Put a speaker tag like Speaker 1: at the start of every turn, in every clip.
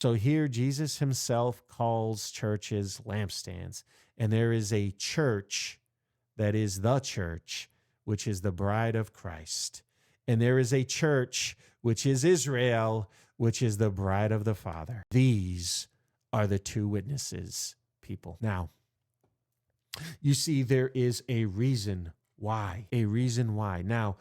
Speaker 1: So here Jesus himself calls churches lampstands. And there is a church that is the church, which is the bride of Christ. And there is a church, which is Israel, which is the bride of the Father. These are the two witnesses, people. Now, you see, there is a reason why. A reason why. Now,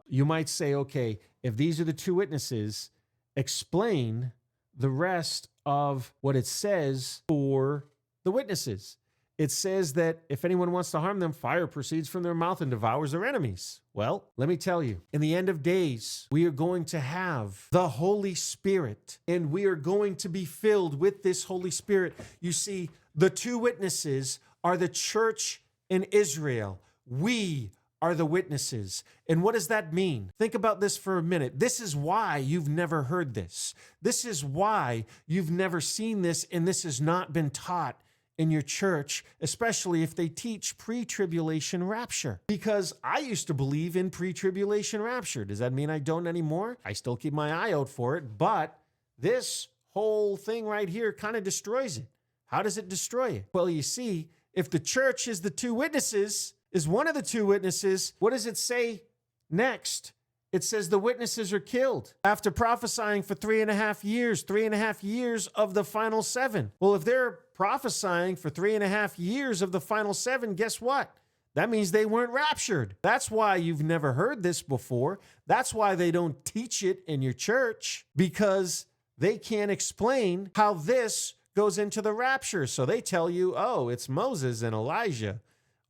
Speaker 1: you might say, okay, if these are the two witnesses, explain the rest of what it says for the witnesses. It says that if anyone wants to harm them, fire proceeds from their mouth and devours their enemies. Well, let me tell you, in the end of days, we are going to have the Holy Spirit, and we are going to be filled with this Holy Spirit. You see, the two witnesses are the church in Israel. We are the witnesses. And what does that mean? Think about this for a minute. This is why you've never heard this. This is why you've never seen this, and this has not been taught in your church, especially if they teach pre-tribulation rapture. Because I used to believe in pre-tribulation rapture. Does that mean I don't anymore? I still keep my eye out for it, but this whole thing right here kind of destroys it. How does it destroy it? Well, you see, if the church is the two witnesses, is one of the two witnesses, what does it say next? It says the witnesses are killed after prophesying for 3.5 years, 3.5 years of the final 7. Well, if they're prophesying for 3.5 years of the final 7, guess what? That means they weren't raptured. That's why you've never heard this before. That's why they don't teach it in your church, because they can't explain how this goes into the rapture. So they tell you, oh, it's Moses and Elijah,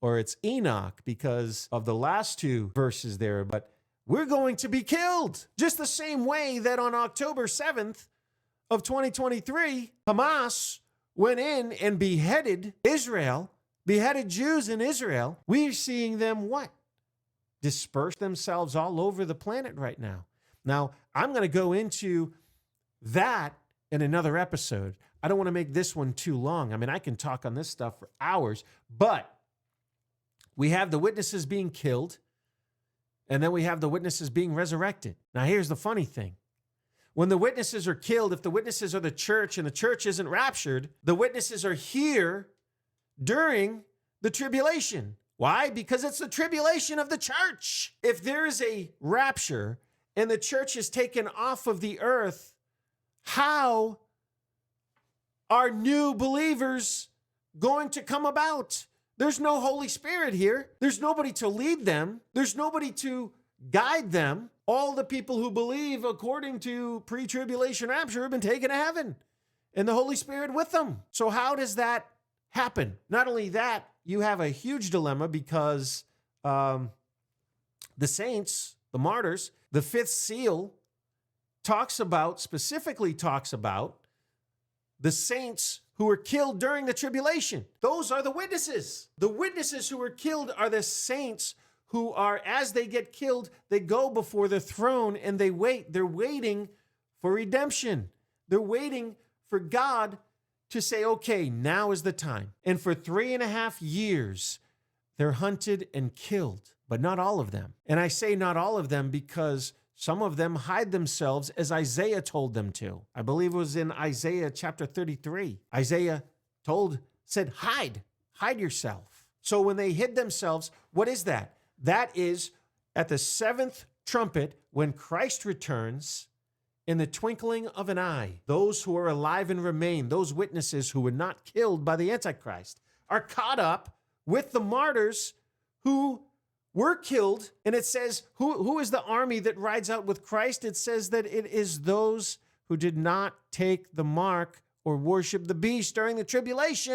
Speaker 1: or it's Enoch because of the last two verses there. But we're going to be killed. Just the same way that on October 7th of 2023, Hamas went in and beheaded Israel, beheaded Jews in Israel. We're seeing them what? Disperse themselves all over the planet right now. Now, I'm going to go into that in another episode. I don't want to make this one too long. I mean, I can talk on this stuff for hours, but we have the witnesses being killed, and then we have the witnesses being resurrected. Now, here's the funny thing. When the witnesses are killed, if the witnesses are the church and the church isn't raptured, the witnesses are here during the tribulation. Why? Because it's the tribulation of the church. If there is a rapture and the church is taken off of the earth, how are new believers going to come about? There's no Holy Spirit here. There's nobody to lead them. There's nobody to guide them. All the people who believe according to pre-tribulation rapture have been taken to heaven, and the Holy Spirit with them. So how does that happen? Not only that, you have a huge dilemma because the saints, the martyrs, the fifth seal specifically talks about the saints who were killed during the tribulation. Those are the witnesses. The witnesses who were killed are the saints who are, as they get killed, they go before the throne and they wait. They're waiting for redemption. They're waiting for God to say, okay, now is the time. And for 3.5 years, they're hunted and killed, but not all of them. And I say not all of them because some of them hide themselves as Isaiah told them to. I believe it was in Isaiah chapter 33. Isaiah said, hide yourself. So when they hid themselves, what is that? That is at the 7th trumpet when Christ returns, in the twinkling of an eye. Those who are alive and remain, those witnesses who were not killed by the Antichrist, are caught up with the martyrs who were killed. And it says, who is the army that rides out with Christ? It says that it is those who did not take the mark or worship the beast during the tribulation.